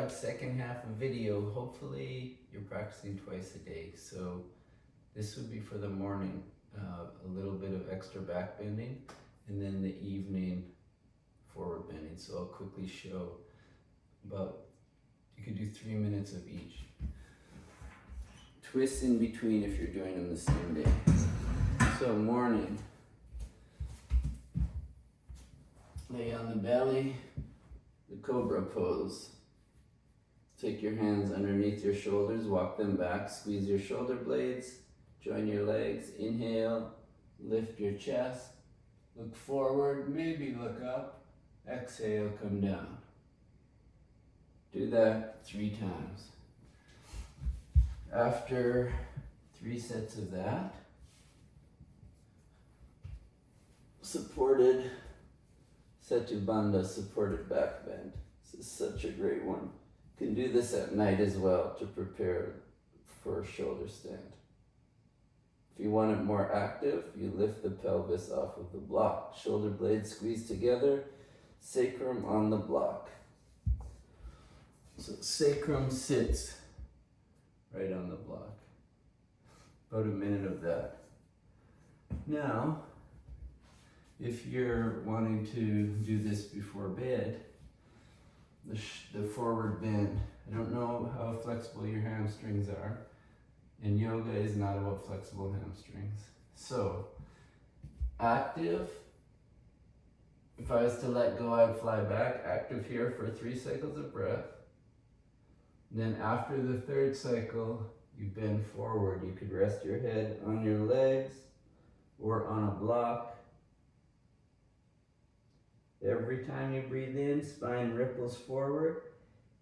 Rod second half of video. Hopefully you're practicing twice a day. So this would be for the morning, a little bit of extra back bending, and then the evening forward bending. So I'll quickly show about, you could do 3 minutes of each. Twists in between if you're doing them the same day. So morning, lay on the belly, the cobra pose. Take your hands underneath your shoulders, walk them back, squeeze your shoulder blades, join your legs, inhale, lift your chest, look forward, maybe look up, exhale, come down. Do that 3 times. After 3 sets of that, supported Setu Bandha, supported back bend. This is such a great one. You can do this at night as well to prepare for a shoulder stand. If you want it more active, you lift the pelvis off of the block. Shoulder blades squeeze together, sacrum on the block. So sacrum sits right on the block. About a minute of that. Now, if you're wanting to do this before bed, the forward bend, I don't know how flexible your hamstrings are, and yoga is not about flexible hamstrings. So, active, if I was to let go, I'd fly back, active here for 3 cycles of breath. Then after the 3rd cycle, you bend forward. You could rest your head on your legs or on a block. Every time you breathe in, spine ripples forward.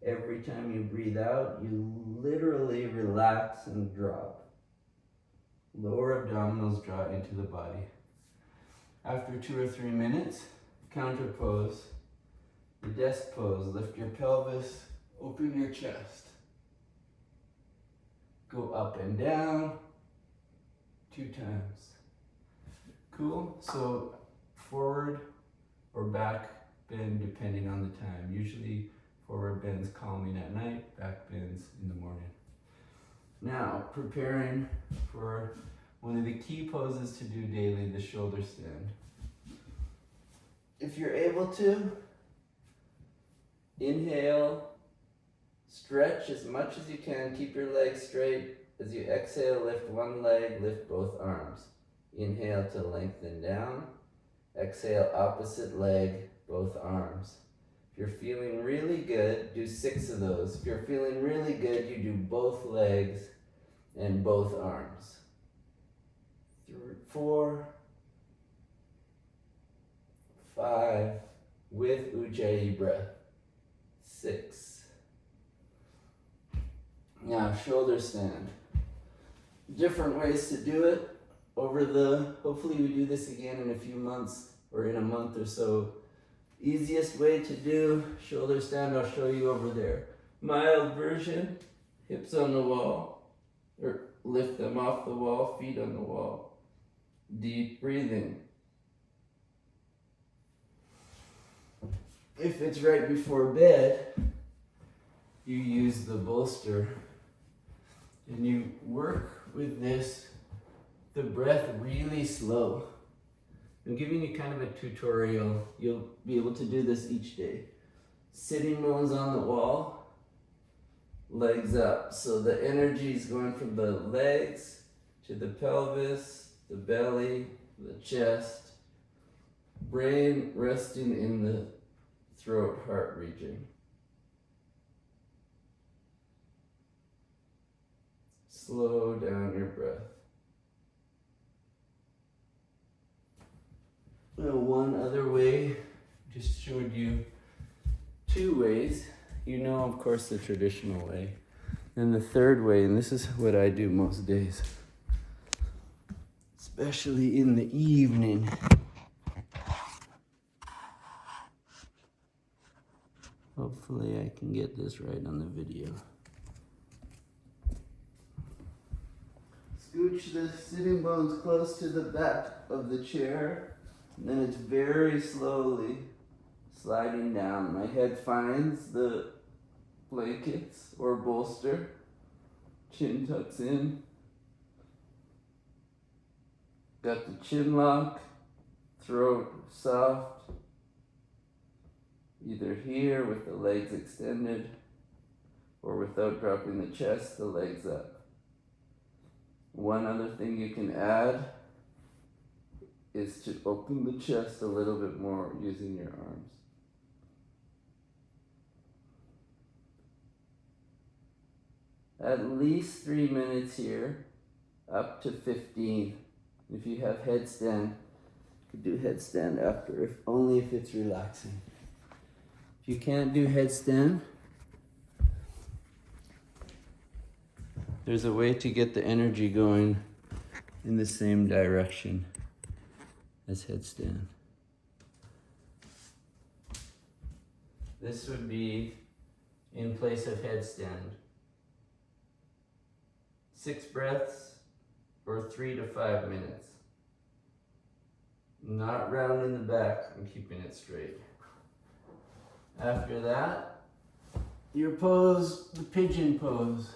Every time you breathe out, you literally relax and drop. Lower abdominals draw into the body. After 2 or 3 minutes, counter pose, the desk pose. Lift your pelvis, open your chest. Go up and down 2 times. Cool? So forward or back bend depending on the time. Usually forward bends calming at night, back bends in the morning. Now, preparing for one of the key poses to do daily, the shoulder stand. If you're able to, inhale, stretch as much as you can, keep your legs straight. As you exhale, lift one leg, lift both arms. Inhale to lengthen down. Exhale, opposite leg, both arms. If you're feeling really good, do 6 of those. If you're feeling really good, you do both legs and both arms. 4, 5, with Ujjayi breath. 6. Now, shoulder stand. Different ways to do it. Hopefully we do this again in a few months or in a month or so. Easiest way to do shoulder stand, I'll show you over there. Mild version, hips on the wall, or lift them off the wall, feet on the wall. Deep breathing. If it's right before bed, you use the bolster and you work with the breath really slow. I'm giving you kind of a tutorial. You'll be able to do this each day. Sitting bones on the wall, legs up. So the energy is going from the legs to the pelvis, the belly, the chest, brain resting in the throat, heart region. Slow down your breath. One other way, just showed you 2 ways. You know, of course, the traditional way. And the 3rd way, and this is what I do most days, especially in the evening. Hopefully I can get this right on the video. Scooch the sitting bones close to the back of the chair. And then it's very slowly sliding down. My head finds the blankets or bolster. Chin tucks in. Got the chin lock, throat soft. Either here with the legs extended or without dropping the chest, the legs up. One other thing you can add is to open the chest a little bit more using your arms. At least 3 minutes here, up to 15. If you have headstand, you could do headstand after, if only if it's relaxing. If you can't do headstand, there's a way to get the energy going in the same direction as headstand. This would be in place of headstand. 6 breaths or 3 to 5 minutes. Not rounding the back and keeping it straight. After that, your pose, the pigeon pose.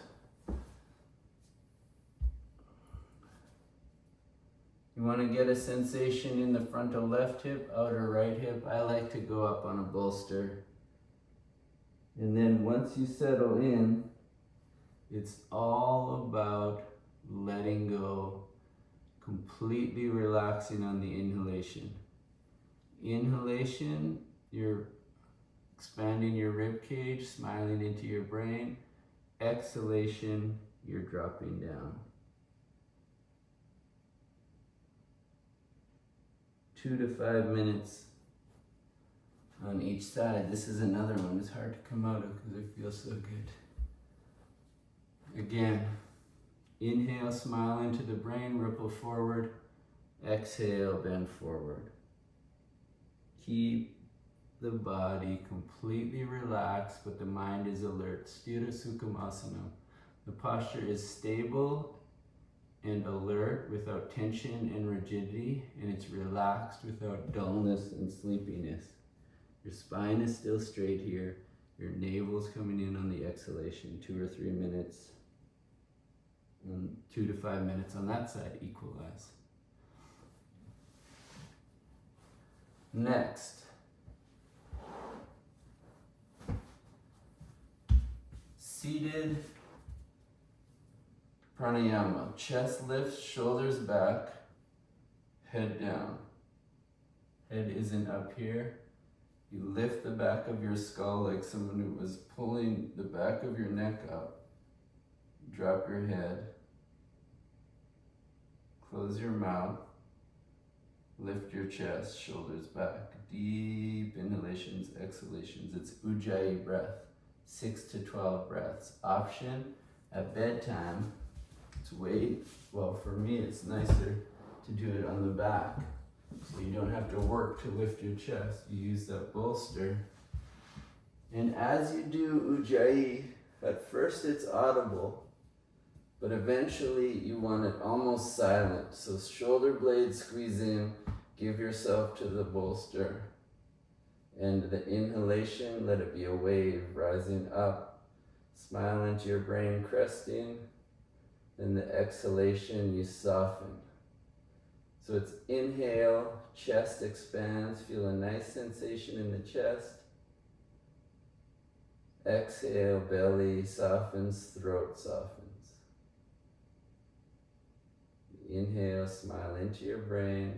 You want to get a sensation in the frontal left hip, outer right hip. I like to go up on a bolster. And then once you settle in, it's all about letting go, completely relaxing on the inhalation. Inhalation, you're expanding your rib cage, smiling into your brain. Exhalation, you're dropping down. 2 to 5 minutes on each side. This is another one it's hard to come out of because it feels so good. Again, inhale, smile into the brain, ripple forward. Exhale, bend forward. Keep the body completely relaxed, but the mind is alert. Sthira Sukhamasana. The posture is stable and alert without tension and rigidity, and it's relaxed without dullness and sleepiness. Your spine is still straight here. Your navel's coming in on the exhalation. 2 or 3 minutes. And 2 to 5 minutes on that side, equalize. Next, seated pranayama. Chest lifts, shoulders back, head down. Head isn't up here. You lift the back of your skull like someone who was pulling the back of your neck up. Drop your head. Close your mouth. Lift your chest, shoulders back. Deep inhalations, exhalations. It's Ujjayi breath. 6 to 12 breaths. Option at bedtime. Well, for me, it's nicer to do it on the back. So you don't have to work to lift your chest. You use that bolster. And as you do Ujjayi, at first it's audible, but eventually you want it almost silent. So shoulder blades squeeze in, give yourself to the bolster. And the inhalation, let it be a wave rising up. Smile into your brain, cresting. And the exhalation, you soften. So it's inhale, chest expands, feel a nice sensation in the chest. Exhale, belly softens, throat softens. Inhale, smile into your brain.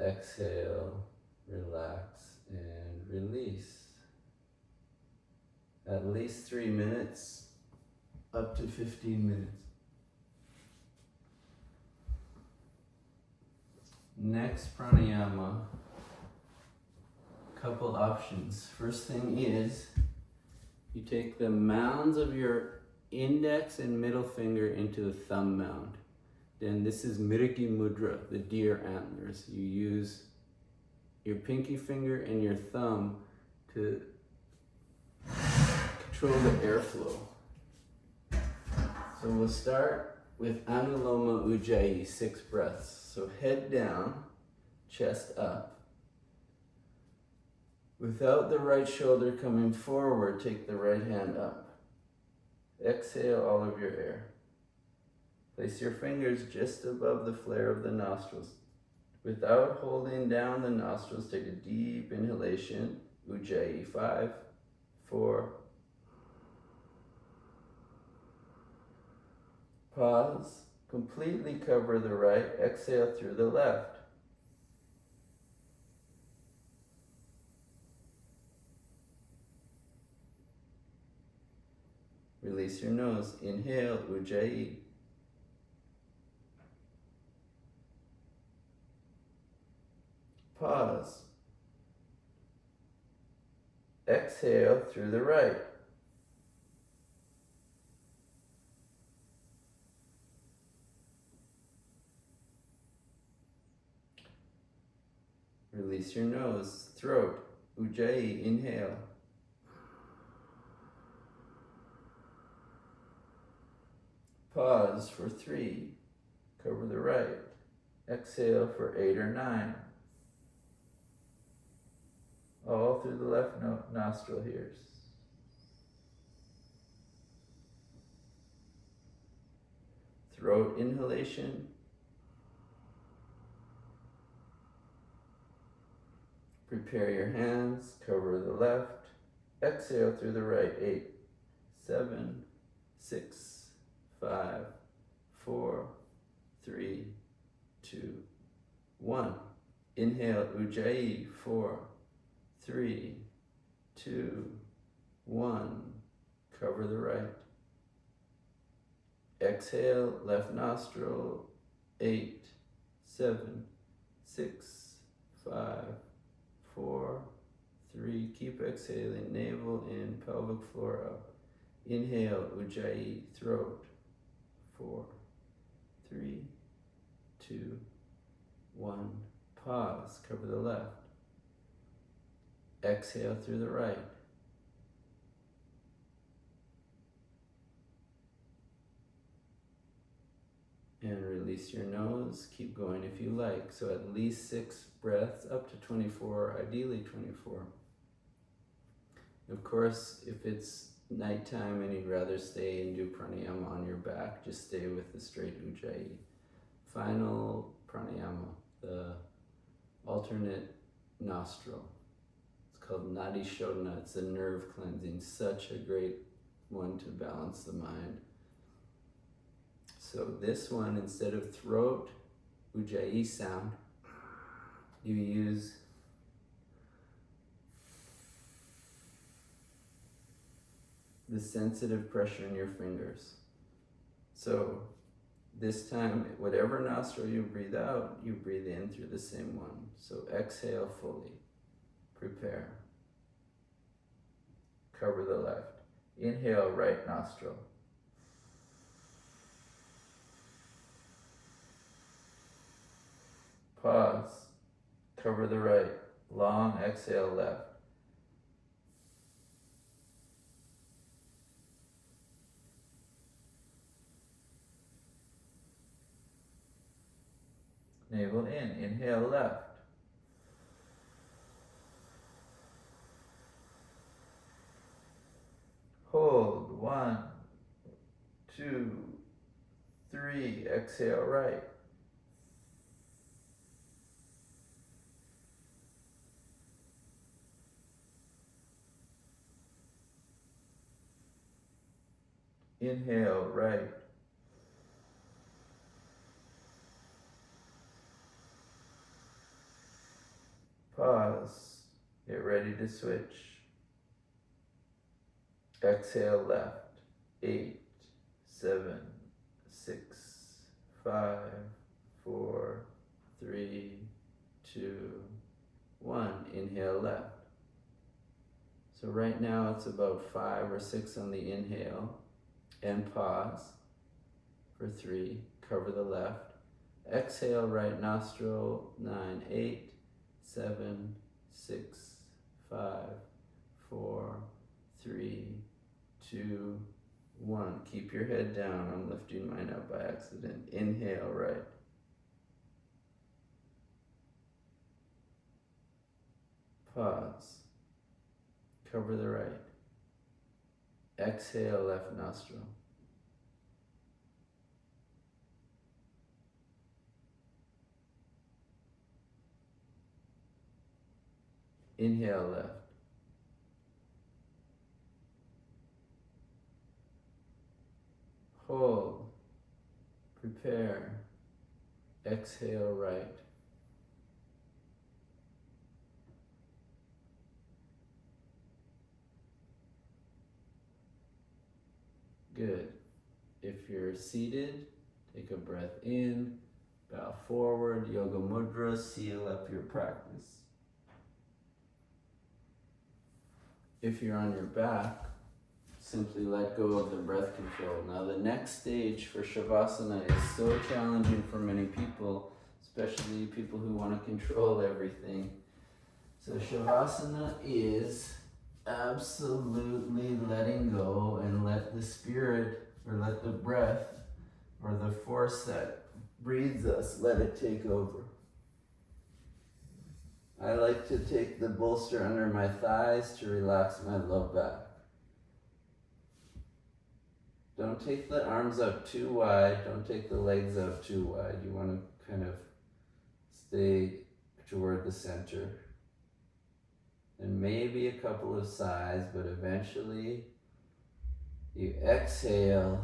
Exhale, relax and release. At least 3 minutes, up to 15 minutes. Next pranayama, couple options. First thing is, you take the mounds of your index and middle finger into the thumb mound. Then this is Mrigi Mudra, the deer antlers. You use your pinky finger and your thumb to control the airflow. So we'll start with Anuloma Ujjayi, 6 breaths. So head down, chest up. Without the right shoulder coming forward, take the right hand up. Exhale all of your air. Place your fingers just above the flare of the nostrils. Without holding down the nostrils, take a deep inhalation. Ujjayi. 5, 4. Pause. Completely cover the right. Exhale through the left. Release your nose. Inhale, Ujjayi. Pause. Exhale through the right. Release your nose, throat, Ujjayi. Inhale. Pause for 3. Cover the right. Exhale for 8 or 9. All through the left nostril here. Throat inhalation. Prepare your hands, cover the left. Exhale through the right. 8, 7, 6, 5, 4, 3, 2, 1. Inhale, Ujjayi. 4, 3, 2, 1. Cover the right. Exhale, left nostril. 8, 7, 6, 5, 4, 3. Keep exhaling. Navel in, pelvic floor up. Inhale, Ujjayi. Throat. 4, 3, 2, 1. Pause. Cover the left. Exhale through the right. And release your nose. Keep going if you like. So at least 6 breaths, up to 24, ideally 24. Of course, if it's nighttime and you'd rather stay and do pranayama on your back, just stay with the straight Ujjayi. Final pranayama, the alternate nostril. It's called Nadi Shodhana. It's a nerve cleansing, such a great one to balance the mind. So this one, instead of throat, Ujjayi sound, you use the sensitive pressure in your fingers. So this time, whatever nostril you breathe out, you breathe in through the same one. So exhale fully. Prepare. Cover the left. Inhale, right nostril. Pause. Cover the right. Long exhale left. Navel in. Inhale left. Hold. 1, 2, 3. Exhale right. Inhale right. Pause. Get ready to switch. Exhale left. 8, 7, 6, 5, 4, 3, 2, 1. Inhale left. So right now it's about 5 or 6 on the inhale. And pause for 3. Cover the left. Exhale right nostril. 9, 8, 7, 6, 5, 4, 3, 2, 1. Keep your head down. I'm lifting mine up by accident. Inhale right. Pause. Cover the right. Exhale, left nostril. Inhale, left. Hold. Prepare. Exhale, right. Good. If you're seated, take a breath in, bow forward, Yoga Mudra, seal up your practice. If you're on your back, simply let go of the breath control. Now the next stage for Shavasana is so challenging for many people, especially people who want to control everything. So Shavasana is absolutely letting go and let the spirit, or let the breath, or the force that breathes us, let it take over. I like to take the bolster under my thighs to relax my low back. Don't take the arms out too wide, don't take the legs out too wide. You want to kind of stay toward the center. And maybe a couple of sighs, but eventually you exhale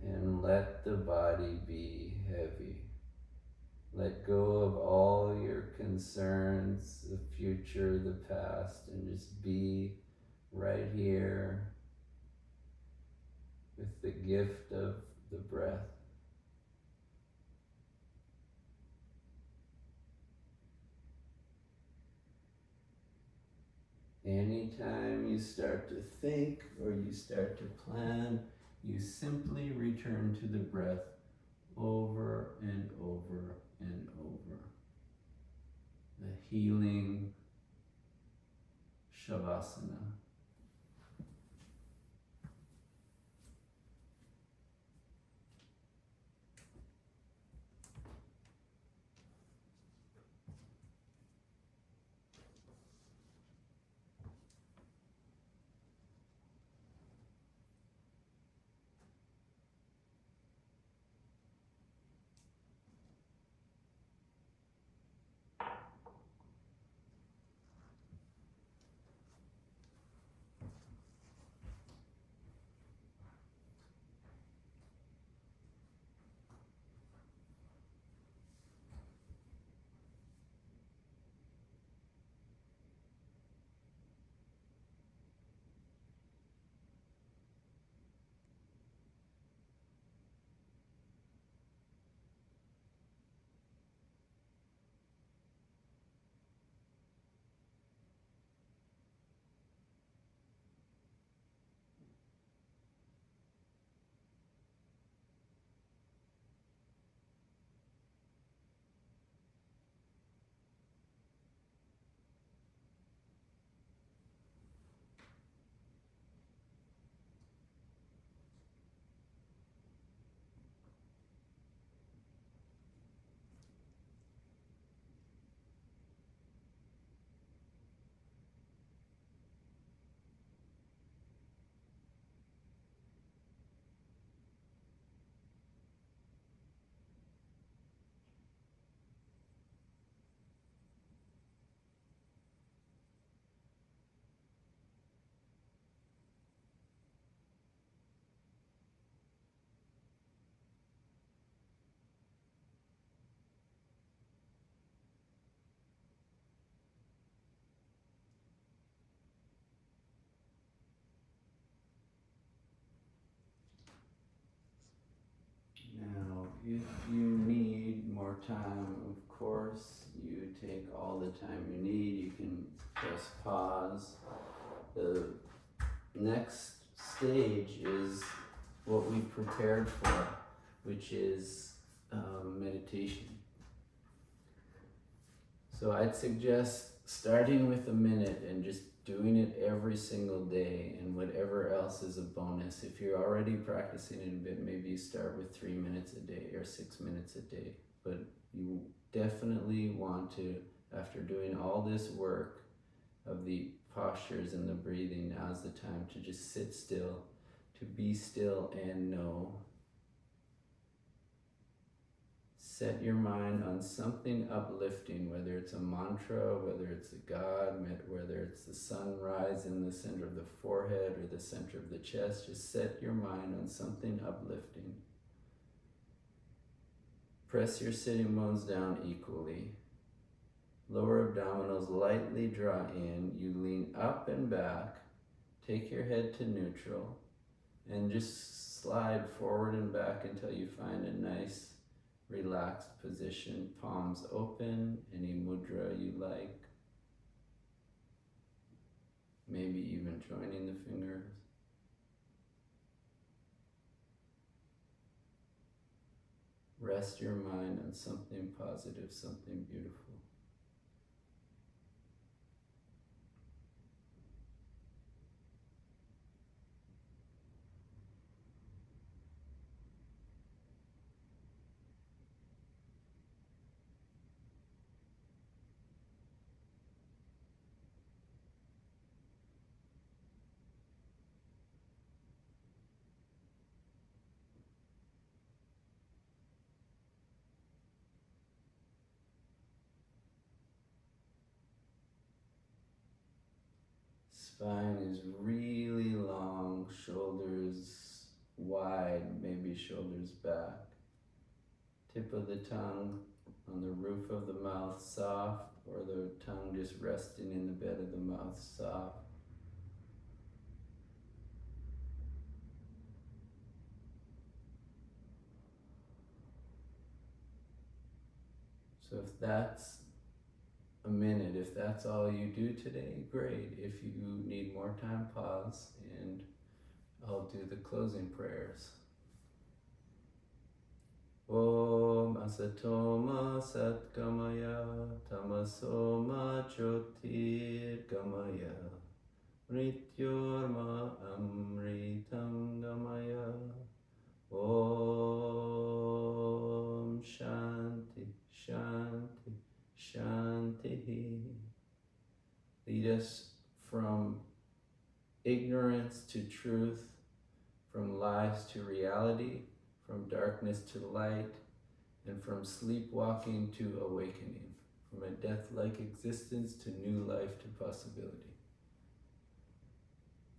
and let the body be heavy. Let go of all your concerns, the future, the past, and just be right here with the gift of the breath. Anytime you start to think or you start to plan, you simply return to the breath over and over and over. The healing Shavasana. Now, if you need more time, of course, you take all the time you need. You can press pause. The next stage is what we prepared for, which is meditation. So I'd suggest starting with a minute and just doing it every single day, and whatever else is a bonus. If you're already practicing it a bit, maybe you start with 3 minutes a day or 6 minutes a day. But you definitely want to, after doing all this work, of the postures and the breathing, now's the time to just sit still, to be still and know. Set your mind on something uplifting, whether it's a mantra, whether it's a God, whether it's the sunrise in the center of the forehead or the center of the chest. Just set your mind on something uplifting. Press your sitting bones down equally. Lower abdominals lightly draw in. You lean up and back. Take your head to neutral and just slide forward and back until you find a nice relaxed position. Palms open, any mudra you like. Maybe even joining the fingers. Rest your mind on something positive, something beautiful. Spine is really long, shoulders wide, maybe shoulders back. Tip of the tongue on the roof of the mouth soft, or the tongue just resting in the bed of the mouth soft. So if that's a minute, if that's all you do today, great. If you need more time, pause, and I'll do the closing prayers. Om Asatoma Satgamaya Tamasoma Jyotir Gamaya Mrityorma Amritam Gamaya. Om Shanti Shanti Shanti. Lead us from ignorance to truth, from lies to reality, from darkness to light, and from sleepwalking to awakening, from a death-like existence to new life to possibility.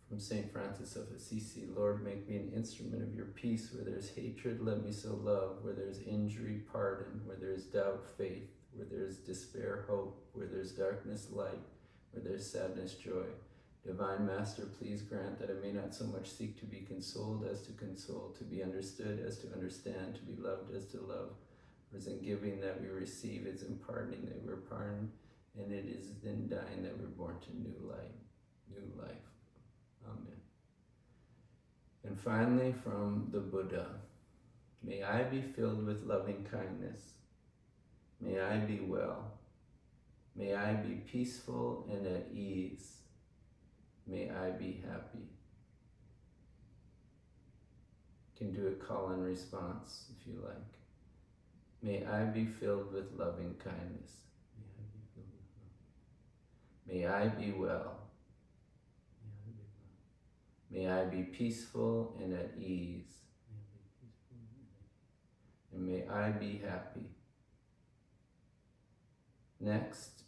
From St. Francis of Assisi, Lord, make me an instrument of your peace. Where there's hatred, let me sow love. Where there's injury, pardon. Where there's doubt, faith. Where there's despair, hope. Where there's darkness, light. Where there's sadness, joy. Divine Master, please grant that I may not so much seek to be consoled as to console, to be understood as to understand, to be loved as to love. For it's in giving that we receive, it's in pardoning that we're pardoned, and it is in dying that we're born to new light, new life. Amen. And finally, from the Buddha, may I be filled with loving kindness. May I be well. May I be peaceful and at ease. May I be happy. You can do a call and response if you like. May I be filled with loving kindness. May I be well. May I be peaceful and at ease. And may I be happy. Next,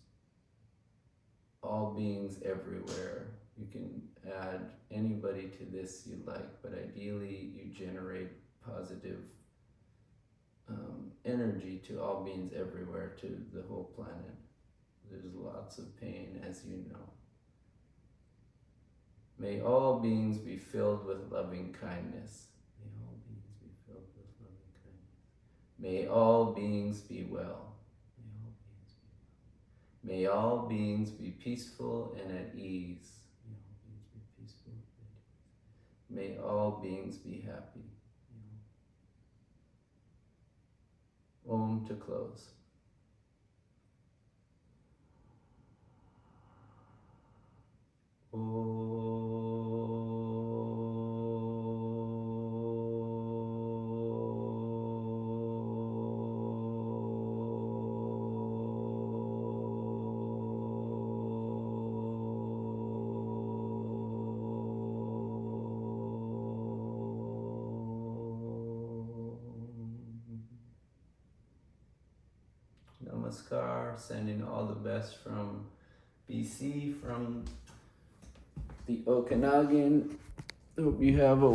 all beings everywhere. You can add anybody to this you like, but ideally you generate positive energy to all beings everywhere, to the whole planet. There's lots of pain, as you know. May all beings be filled with loving kindness. May all beings be filled with loving kindness. May all beings be well. May all beings be peaceful and at ease. May all beings be happy. Om to close. Namaskar. Sending all the best from BC, from the Okanagan. Hope you have a